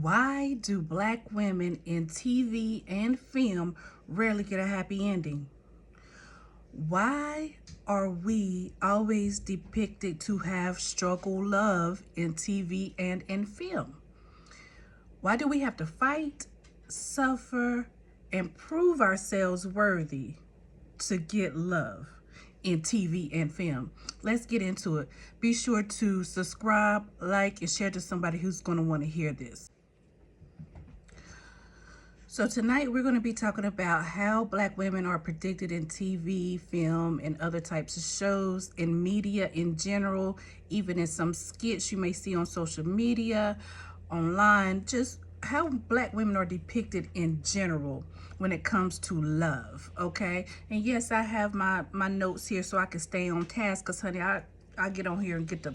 Why do black women in TV and film rarely get a happy ending? Why are we always depicted to have struggle love in TV and in film? Why do we have to fight, suffer, and prove ourselves worthy to get love in TV and film? Let's get into it. Be sure to subscribe, like, and share to somebody who's going to want to hear this. So tonight we're going to be talking about how black women are predicted in TV, film, and other types of shows, in media in general, even in some skits you may see on social media, online, just how black women are depicted in general when it comes to love, okay? And yes, I have my notes here so I can stay on task, because honey, I get on here and get the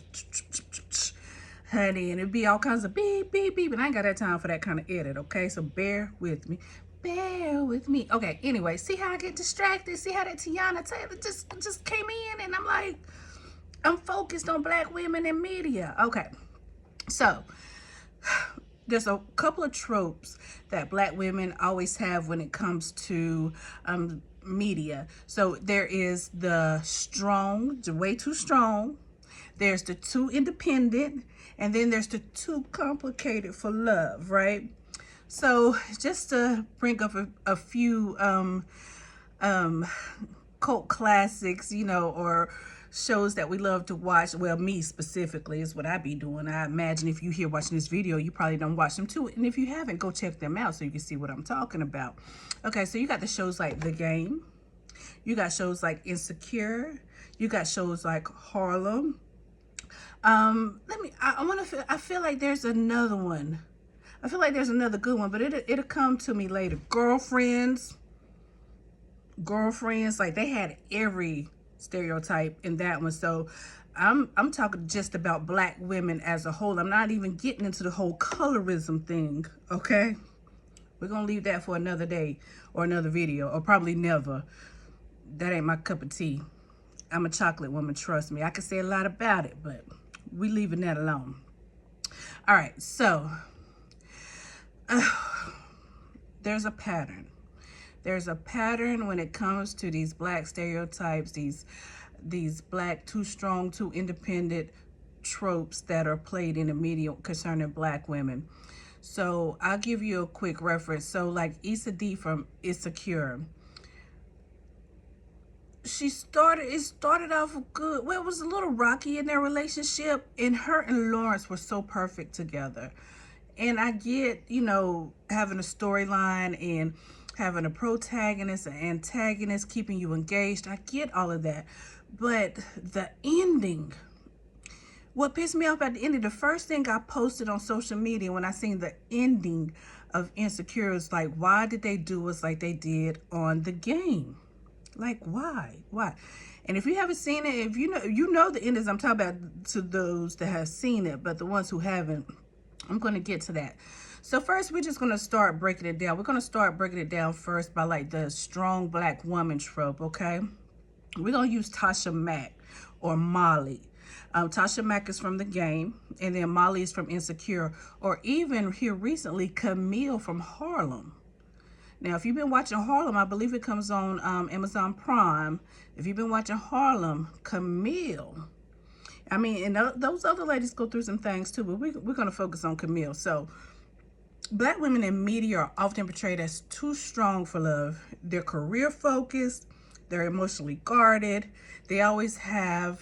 honey, and it'd be all kinds of beep, beep, beep, and I ain't got that time for that kind of edit, okay? So bear with me. Bear with me. Okay, anyway, see how I get distracted? See how that Tiana Taylor just came in, and I'm like, I'm focused on black women in media. Okay, so there's a couple of tropes that black women always have when it comes to media. So there is the strong, the way too strong. There's the too independent, and then there's the too complicated for love, right? So just to bring up a few cult classics, or shows that we love to watch. Well, me specifically is what I be doing. I imagine if you here watching this video, you probably don't watch them too. And if you haven't, go check them out so you can see what I'm talking about. Okay, so you got the shows like The Game. You got shows like Insecure. You got shows like Harlem. I feel like there's another one. I feel like there's another good one, but it'll come to me later. Girlfriends, like they had every stereotype in that one. So I'm talking just about black women as a whole. I'm not even getting into the whole colorism thing, okay? We're gonna leave that for another day or another video, or probably never. That ain't my cup of tea. I'm a chocolate woman, trust me. I can say a lot about it, but we leaving that alone. All right, so there's a pattern. There's a pattern when it comes to these black stereotypes, these black too strong, too independent tropes that are played in the media concerning black women. So I'll give you a quick reference. So like Issa D from Insecure. It started off good. Well, it was a little rocky in their relationship, and her and Lawrence were so perfect together. And I get, having a storyline and having a protagonist, an antagonist, keeping you engaged. I get all of that. But the ending, what pissed me off at the ending, the first thing I posted on social media when I seen the ending of Insecure was like, why did they do us like they did on The Game? Like, why? And if you haven't seen it, if you know the endings I'm talking about, to those that have seen it, but the ones who haven't, I'm going to get to that. So first, we're just going to start breaking it down. We're going to start breaking it down first by like the strong black woman trope, okay? We're going to use Tasha Mack or Molly. Tasha Mack is from The Game, and then Molly is from Insecure, or even here recently, Camille from Harlem. Now, if you've been watching Harlem, I believe it comes on Amazon Prime. If you've been watching Harlem, Camille. I mean, and those other ladies go through some things too, but we're going to focus on Camille. So, black women in media are often portrayed as too strong for love. They're career focused. They're emotionally guarded. They always have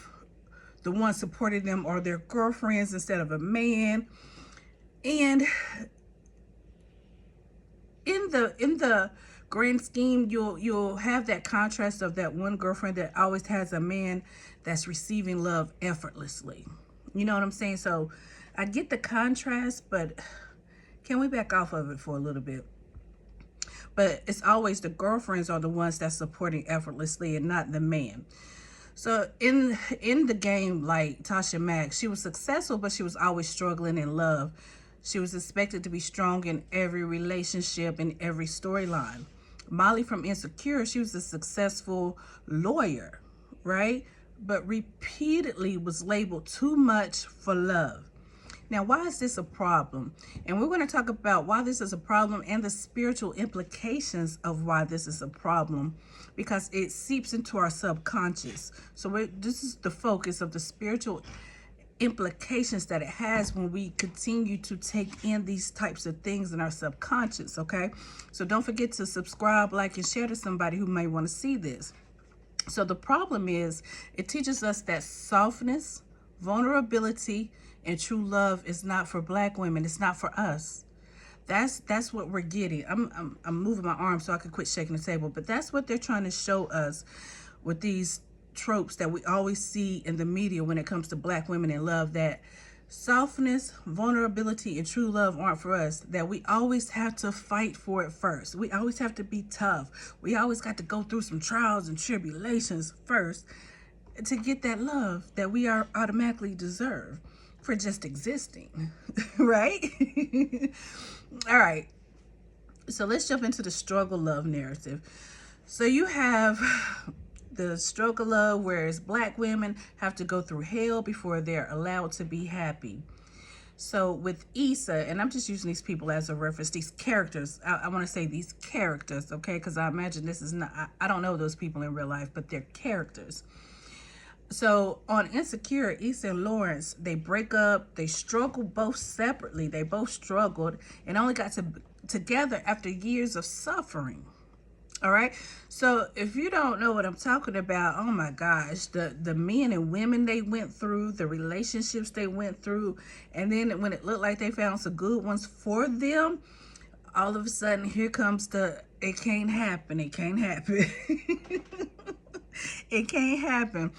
the one supporting them or their girlfriends instead of a man. And in the grand scheme, you'll have that contrast of that one girlfriend that always has a man that's receiving love effortlessly. You know what I'm saying? So I get the contrast, but can we back off of it for a little bit? But it's always the girlfriends are the ones that's supporting effortlessly and not the man. So in The Game, like Tasha Mack, she was successful, but she was always struggling in love. She was expected to be strong in every relationship, in every storyline. Molly from Insecure, she was a successful lawyer, right? But repeatedly was labeled too much for love. Now, why is this a problem? And we're going to talk about why this is a problem and the spiritual implications of why this is a problem, because it seeps into our subconscious. So this is the focus of the spiritual implications that it has when we continue to take in these types of things in our subconscious, okay? So don't forget to subscribe, like, and share to somebody who may want to see this. So the problem is, it teaches us that softness, vulnerability, and true love is not for Black women. It's not for us. That's what we're getting. I'm moving my arm so I can quit shaking the table, but that's what they're trying to show us with these tropes that we always see in the media when it comes to Black women in love, that softness, vulnerability, and true love aren't for us, that we always have to fight for it first. We always have to be tough. We always got to go through some trials and tribulations first to get that love that we are automatically deserve for just existing, right? All right, so let's jump into the struggle love narrative. So you have the struggle love, whereas Black women have to go through hell before they're allowed to be happy. So with Issa, and I'm just using these people as a reference, these characters, I want to say these characters, okay, because I imagine this is not, I don't know those people in real life, but they're characters. So on Insecure, Issa and Lawrence, they break up, they struggle both separately, they both struggled and only got together after years of suffering. All right, so if you don't know what I'm talking about, oh my gosh, the men and women they went through, the relationships they went through, and then when it looked like they found some good ones for them, all of a sudden here comes it can't happen, it can't happen. It can't happen.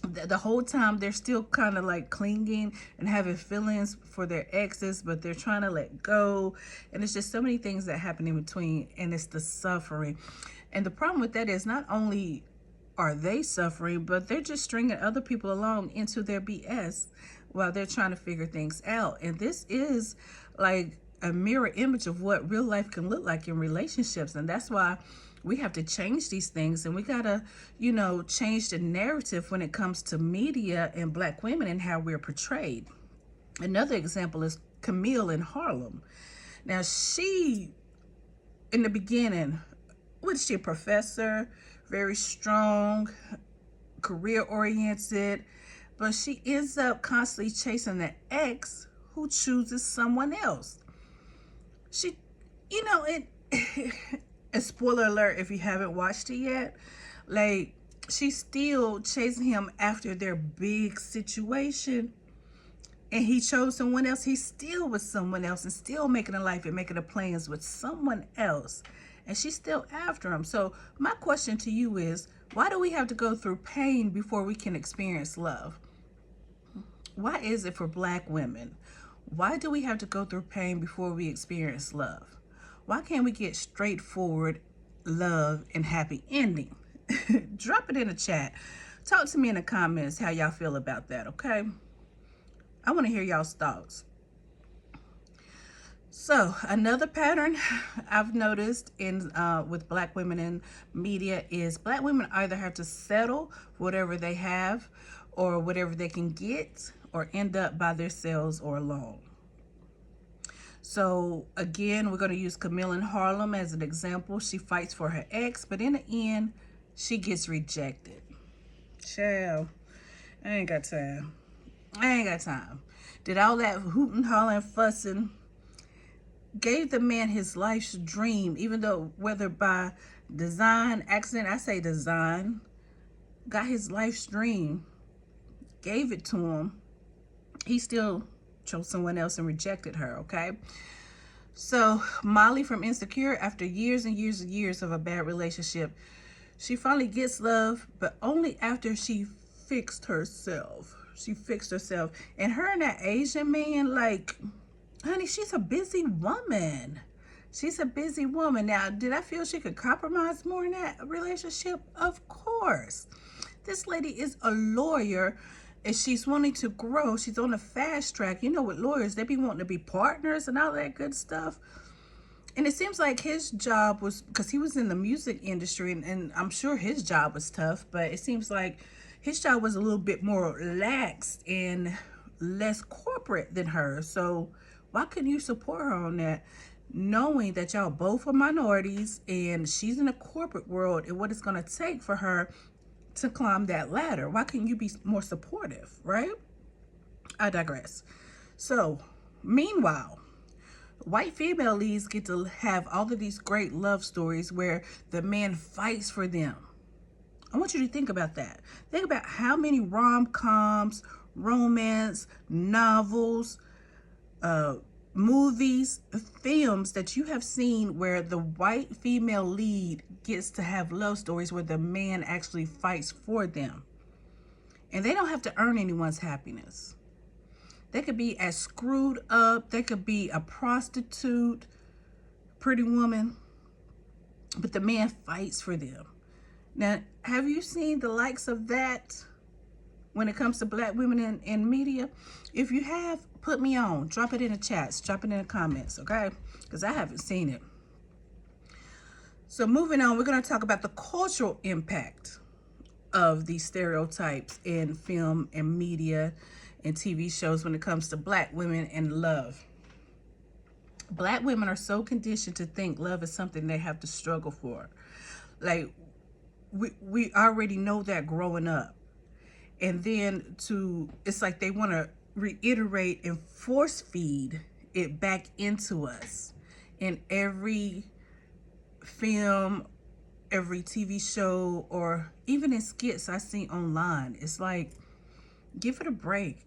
The whole time they're still kind of like clinging and having feelings for their exes, but they're trying to let go, and it's just so many things that happen in between, and it's the suffering. And the problem with that is, not only are they suffering, but they're just stringing other people along into their BS while they're trying to figure things out. And this is like a mirror image of what real life can look like in relationships, and that's why we have to change these things, and we gotta, change the narrative when it comes to media and Black women and how we're portrayed. Another example is Camille in Harlem. Now, she, in the beginning, what is she, a professor, very strong, career-oriented, but she ends up constantly chasing the ex who chooses someone else. She, it... And spoiler alert if you haven't watched it yet, like, she's still chasing him after their big situation, and he chose someone else. He's still with someone else and still making a life and making the plans with someone else, and she's still after him. So my question to you is, why do we have to go through pain before we can experience love? Why is it for Black women? Why do we have to go through pain before we experience love? Why can't we get straightforward love and happy ending? Drop it in the chat. Talk to me in the comments how y'all feel about that, okay? I want to hear y'all's thoughts. So another pattern I've noticed in with Black women in media is Black women either have to settle for whatever they have or whatever they can get, or end up by themselves or alone. So again, we're going to use Camille in Harlem as an example. She fights for her ex, but in the end, she gets rejected. Child, I ain't got time. Did all that hooting, hollering, fussing, gave the man his life's dream, even though whether by design, accident, I say design, got his life's dream, gave it to him. He still chose someone else and rejected her, okay? So Molly from Insecure, after years and years and years of a bad relationship, she finally gets love, but only after she fixed herself. She fixed herself. And her and that Asian man, like, honey, she's a busy woman. She's a busy woman. Now, did I feel she could compromise more in that relationship? Of course. This lady is a lawyer, and she's wanting to grow. She's on a fast track. You know, with lawyers, they be wanting to be partners and all that good stuff. And it seems like his job was, because he was in the music industry, and I'm sure his job was tough, but it seems like his job was a little bit more relaxed and less corporate than her. So why couldn't you support her on that, knowing that y'all both are minorities and she's in the corporate world and what it's going to take for her to climb that ladder? Why can't you be more supportive, right? I digress. So, meanwhile, white female leads get to have all of these great love stories where the man fights for them. I want you to think about that. Think about how many rom-coms, romance, novels, movies, films that you have seen where the white female lead gets to have love stories where the man actually fights for them. And they don't have to earn anyone's happiness. They could be as screwed up. They could be a prostitute, pretty woman, but the man fights for them. Now, have you seen the likes of that when it comes to black women in media? If you have, put me on. Drop it in the chats. Drop it in the comments, okay? Because I haven't seen it. So moving on, we're going to talk about the cultural impact of these stereotypes in film and media and TV shows when it comes to black women and love. Black women are so conditioned to think love is something they have to struggle for. Like, we already know that growing up. And then it's like they want to reiterate and force feed it back into us in every film, every TV show, or even in skits I see online. It's like, give it a break.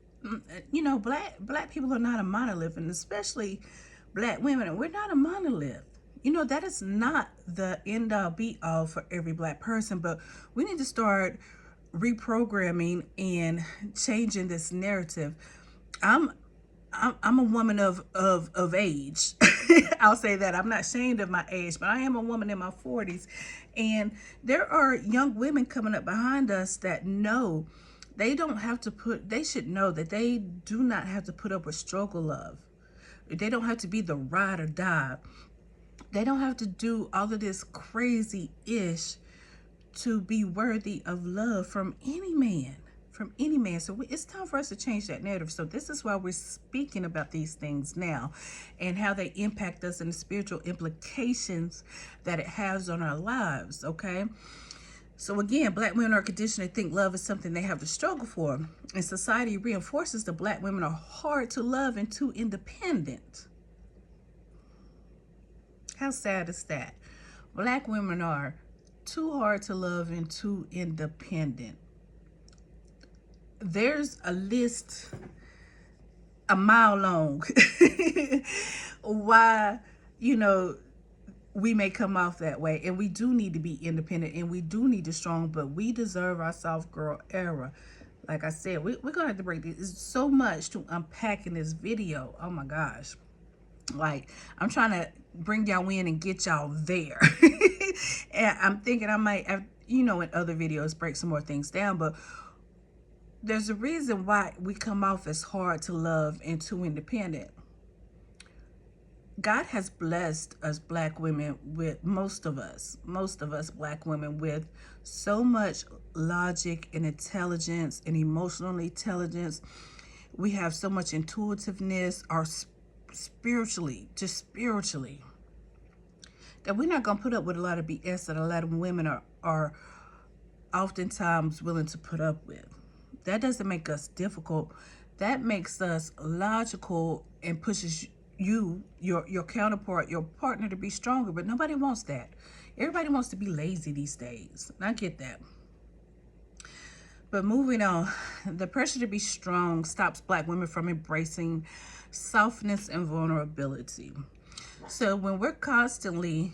You know, black people are not a monolith, and especially black women, we're not a monolith. You know, that is not the end all be all for every black person, but we need to start reprogramming and changing this narrative. I'm a woman of age. I'll say that. I'm not ashamed of my age, but I am a woman in my 40s. And there are young women coming up behind us that know they should know that they do not have to put up with struggle love. They don't have to be the ride or die. They don't have to do all of this crazy-ish to be worthy of love from any man. So it's time for us to change that narrative. So this is why we're speaking about these things now and how they impact us and the spiritual implications that it has on our lives, okay? So again, black women are conditioned to think love is something they have to struggle for. And society reinforces that black women are hard to love and too independent. How sad is that? Black women are too hard to love and too independent. There's a list a mile long why, you know, we may come off that way, and we do need to be independent and we do need to strong, but we deserve our soft girl era. Like I said, we're gonna have to break this. There's so much to unpack in this video. Oh my gosh. Like, I'm trying to bring y'all in and get y'all there. And I'm thinking I might have, you know, in other videos break some more things down, but there's a reason why we come off as hard to love and too independent. God has blessed us black women with, most of us black women, with so much logic and intelligence and emotional intelligence. We have so much intuitiveness, spiritually, that we're not going to put up with a lot of BS that a lot of women are oftentimes willing to put up with. That doesn't make us difficult. That makes us logical and pushes your counterpart, your partner, to be stronger. But nobody wants that. Everybody wants to be lazy these days. And I get that. But moving on, the pressure to be strong stops black women from embracing softness and vulnerability. So when we're constantly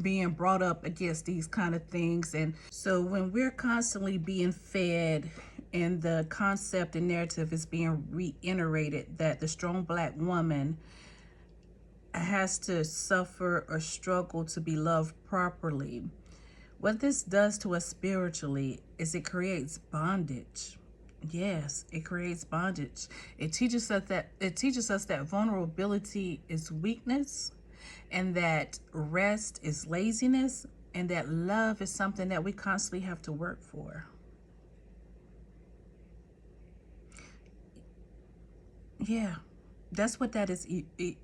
being brought up against these kind of things, and so when we're constantly being fed and the concept and narrative is being reiterated that the strong black woman has to suffer or struggle to be loved properly, what this does to us spiritually is it creates bondage. Yes, it creates bondage. It teaches us that vulnerability is weakness, and that rest is laziness, and that love is something that we constantly have to work for. Yeah, that's what that is,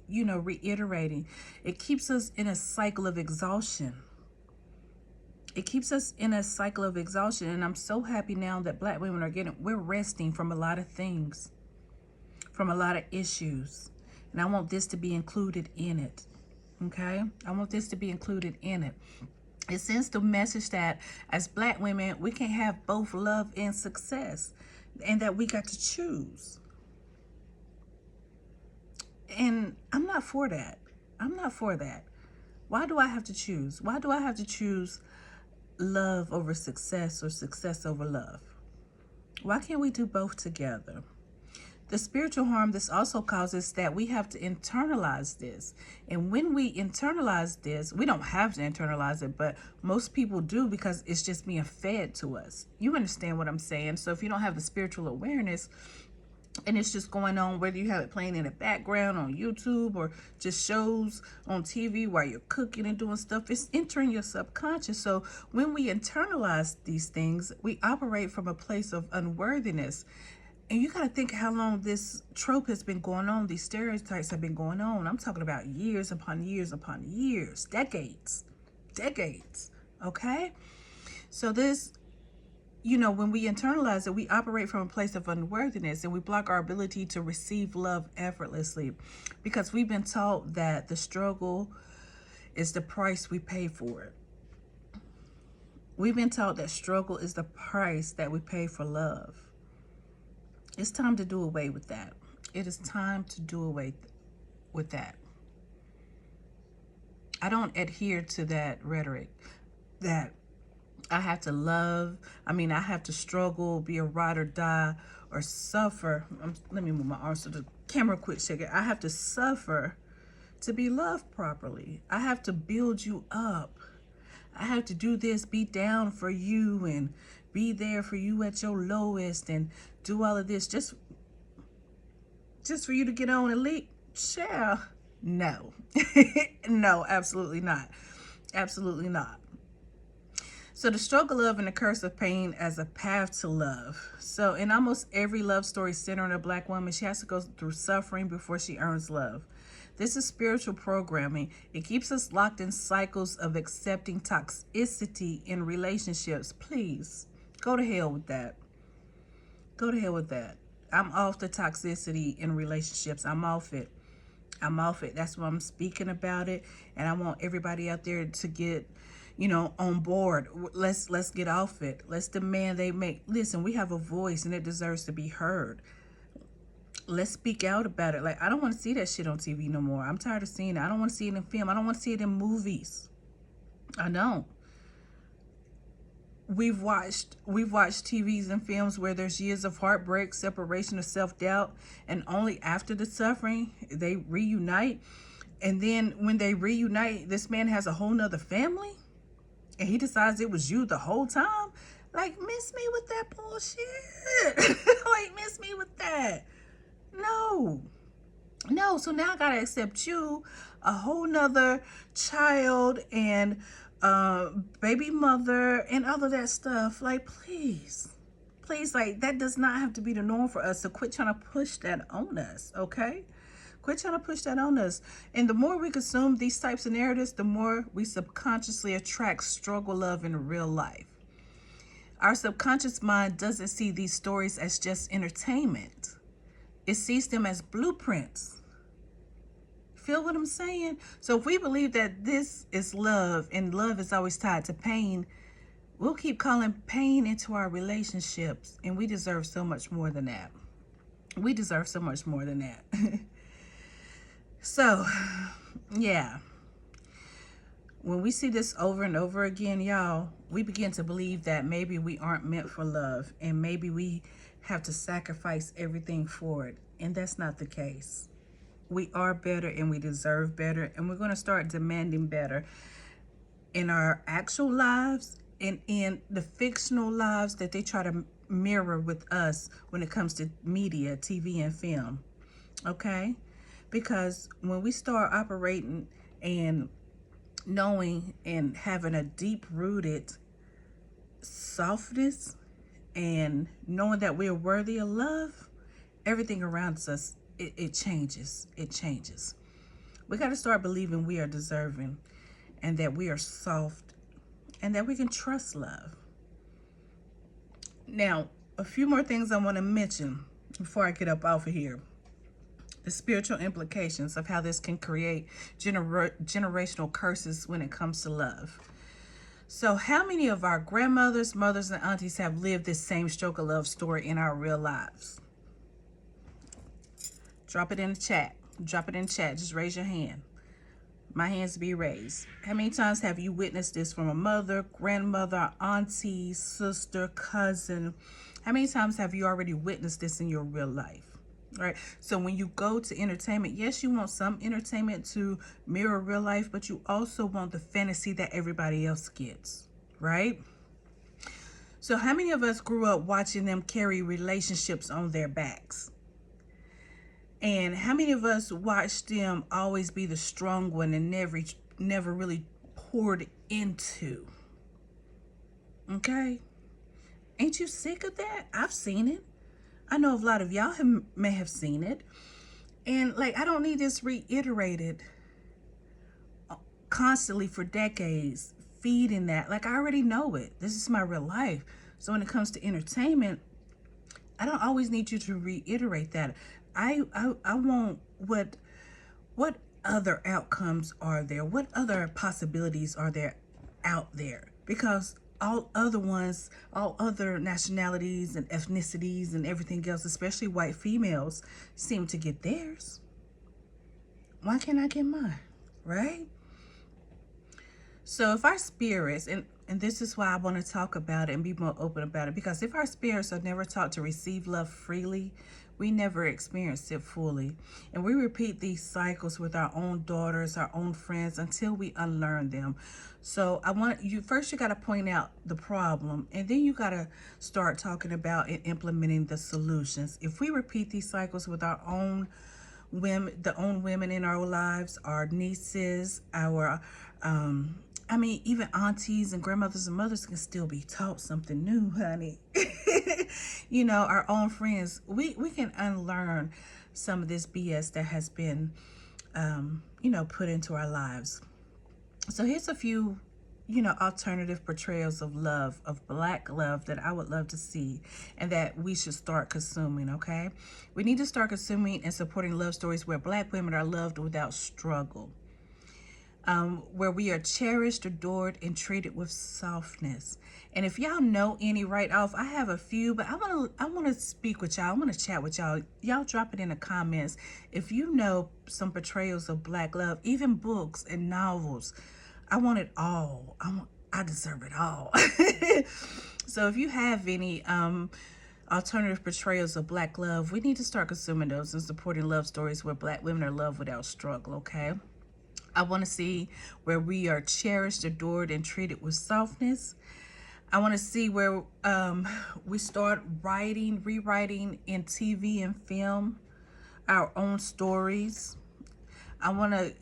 reiterating. It keeps us in a cycle of exhaustion. It keeps us in a cycle of exhaustion. And I'm so happy now that Black women we're resting from a lot of things, from a lot of issues. And I want this to be included in it. Okay? I want this to be included in it. It sends the message that as Black women, we can have both love and success, and that we got to choose. And I'm not for that. I'm not for that. Why do I have to choose? Why do I have to choose love over success or success over love? Why can't we do both together? The spiritual harm this also causes that we have to internalize this. And when we internalize this, we don't have to internalize it, but most people do because it's just being fed to us. You understand what I'm saying? So if you don't have the spiritual awareness, and it's just going on, whether you have it playing in the background on YouTube or just shows on TV while you're cooking and doing stuff, it's entering your subconscious. So when we internalize these things, we operate from a place of unworthiness. And you got to think how long this trope has been going on. These stereotypes have been going on. I'm talking about years upon years upon years, decades, okay? So this, when we internalize it, we operate from a place of unworthiness, and we block our ability to receive love effortlessly because we've been taught that the struggle is the price we pay for it. We've been taught that struggle is the price that we pay for love. It's time to do away with that. It is time to do away with that. I don't adhere to that rhetoric that I have to love. I have to struggle, be a ride or die, or suffer. Let me move my arms so the camera quit shaking. I have to suffer to be loved properly. I have to build you up. I have to do this, be down for you, and be there for you at your lowest, and do all of this just for you to get on and leave. Child, no. No, absolutely not. Absolutely not. So the struggle of and the curse of pain as a path to love. So in almost every love story centering a Black woman, she has to go through suffering before she earns love. This is spiritual programming. It keeps us locked in cycles of accepting toxicity in relationships. Please, go to hell with that. Go to hell with that. I'm off the toxicity in relationships. I'm off it. That's why I'm speaking about it. And I want everybody out there to get, on board. Let's get off it. Let's demand they make. Listen, we have a voice and it deserves to be heard. Let's speak out about it. Like, I don't want to see that shit on TV no more. I'm tired of seeing it. I don't want to see it in film. I don't want to see it in movies. I don't. We've watched TVs and films where there's years of heartbreak, separation, or self-doubt, and only after the suffering they reunite. And then when they reunite, this man has a whole nother family, and he decides it was you the whole time. Like, miss me with that bullshit. Like, miss me with that. No, so now I gotta accept you, a whole nother child, and baby mother, and all of that stuff. Like, please, like, that does not have to be the norm for us. So quit trying to push that on us, okay? Quit trying to push that on us. And the more we consume these types of narratives, the more we subconsciously attract struggle love in real life. Our subconscious mind doesn't see these stories as just entertainment. It sees them as blueprints. Feel what I'm saying? So if we believe that this is love, and love is always tied to pain, we'll keep calling pain into our relationships, and we deserve so much more than that. We deserve so much more than that. So, yeah. When we see this over and over again, y'all, we begin to believe that maybe we aren't meant for love, and maybe we have to sacrifice everything for it. And that's not the case. We are better, and we deserve better, and we're going to start demanding better in our actual lives and in the fictional lives that they try to mirror with us when it comes to media, TV, and film. Okay? Because when we start operating and knowing and having a deep-rooted softness and knowing that we're worthy of love, everything around us it changes. It changes. We got to start believing we are deserving and that we are soft and that we can trust love. Now, a few more things I want to mention before I get up off of here. The spiritual implications of how this can create generational curses when it comes to love. So how many of our grandmothers, mothers, and aunties have lived this same stroke of love story in our real lives? Drop it in the chat. Drop it in the chat. Just raise your hand. My hands be raised. How many times have you witnessed this from a mother, grandmother, auntie, sister, cousin? How many times have you already witnessed this in your real life? All right. So when you go to entertainment, yes, you want some entertainment to mirror real life, but you also want the fantasy that everybody else gets, right? So how many of us grew up watching them carry relationships on their backs? And how many of us watched them always be the strong one and never really poured into? Okay? Ain't you sick of that? I've seen it. I know a lot of y'all may have seen it. And like, I don't need this reiterated constantly for decades, feeding that. Like, I already know it. This is my real life. So when it comes to entertainment, I don't always need you to reiterate that. I want what other outcomes are there? What other possibilities are there out there? Because all other nationalities and ethnicities and everything else, especially white females, seem to get theirs. Why can't I get mine? Right? So if our spirits, and this is why I want to talk about it and be more open about it, because if our spirits are never taught to receive love freely, we never experience it fully. And we repeat these cycles with our own daughters, our own friends, until we unlearn them. So I want you, first you got to point out the problem, and then you got to start talking about and implementing the solutions. If we repeat these cycles with our own women, the own women in our lives, our nieces, our even aunties and grandmothers and mothers can still be taught something new, honey. You know, our own friends, we can unlearn some of this BS that has been, put into our lives. So here's a few, alternative portrayals of love, of Black love, that I would love to see and that we should start consuming, okay? We need to start consuming and supporting love stories where Black women are loved without struggle. Where we are cherished, adored, and treated with softness. And if y'all know any right off, I have a few, but I want to speak with y'all. I want to chat with y'all. Y'all drop it in the comments if you know some portrayals of Black love, even books and novels. I want it all. I deserve it all. So if you have any alternative portrayals of Black love, we need to start consuming those and supporting love stories where Black women are loved without struggle, okay? I want to see where we are cherished, adored, and treated with softness. I want to see where we start rewriting in TV and film our own stories. I want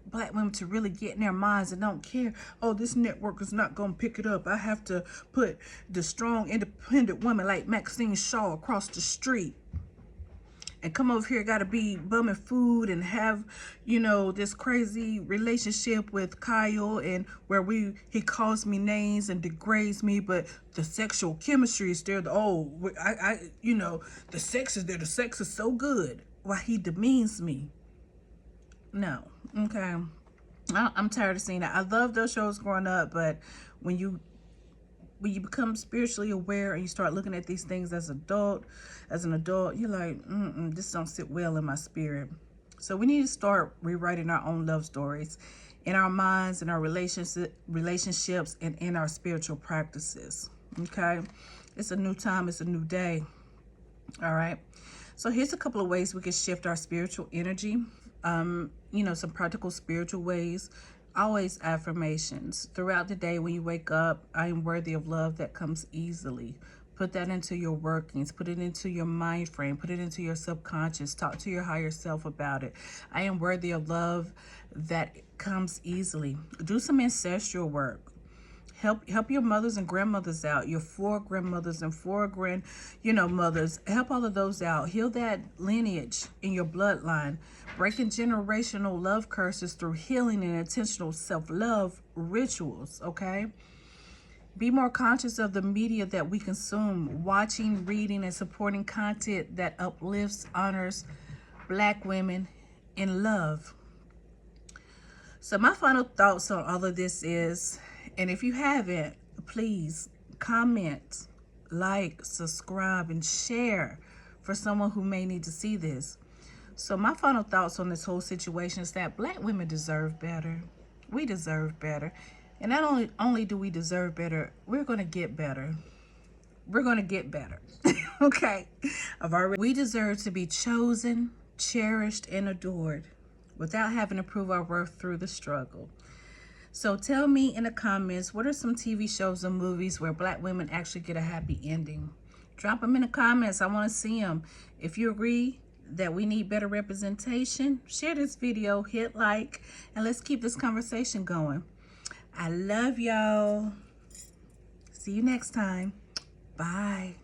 Black women to really get in their minds and don't care, oh, this network is not going to pick it up. I have to put the strong, independent woman like Maxine Shaw across the street. And come over here, got to be bumming food and have, this crazy relationship with Kyle, and where he calls me names and degrades me, but the sexual chemistry is there. The sex is there. The sex is so good. Why he demeans me? No, okay. I'm tired of seeing that. I love those shows growing up, but when you become spiritually aware and you start looking at these things as an adult, you're like, this don't sit well in my spirit. So we need to start rewriting our own love stories in our minds, in our relationships, and in our spiritual practices. Okay? It's a new time. It's a new day. All right? So here's a couple of ways we can shift our spiritual energy. Some practical spiritual ways. Always affirmations. Throughout the day when you wake up, I am worthy of love that comes easily. Put that into your workings. Put it into your mind frame. Put it into your subconscious. Talk to your higher self about it. I am worthy of love that comes easily. Do some ancestral work. Help your mothers and grandmothers out. Your 4 grandmothers and 4 mothers. Help all of those out. Heal that lineage in your bloodline. Breaking generational love curses through healing and intentional self-love rituals, okay? Be more conscious of the media that we consume, watching, reading, and supporting content that uplifts, honors Black women in love. So my final thoughts on all of this is, and if you haven't, please comment, like, subscribe, and share for someone who may need to see this. So my final thoughts on this whole situation is that Black women deserve better. We deserve better. And not only do we deserve better, we're going to get better. We're going to get better. Okay? We deserve to be chosen, cherished, and adored without having to prove our worth through the struggle. So tell me in the comments, what are some TV shows or movies where Black women actually get a happy ending? Drop them in the comments. I want to see them. If you agree that we need better representation, share this video, hit like, and let's keep this conversation going. I love y'all. See you next time. Bye.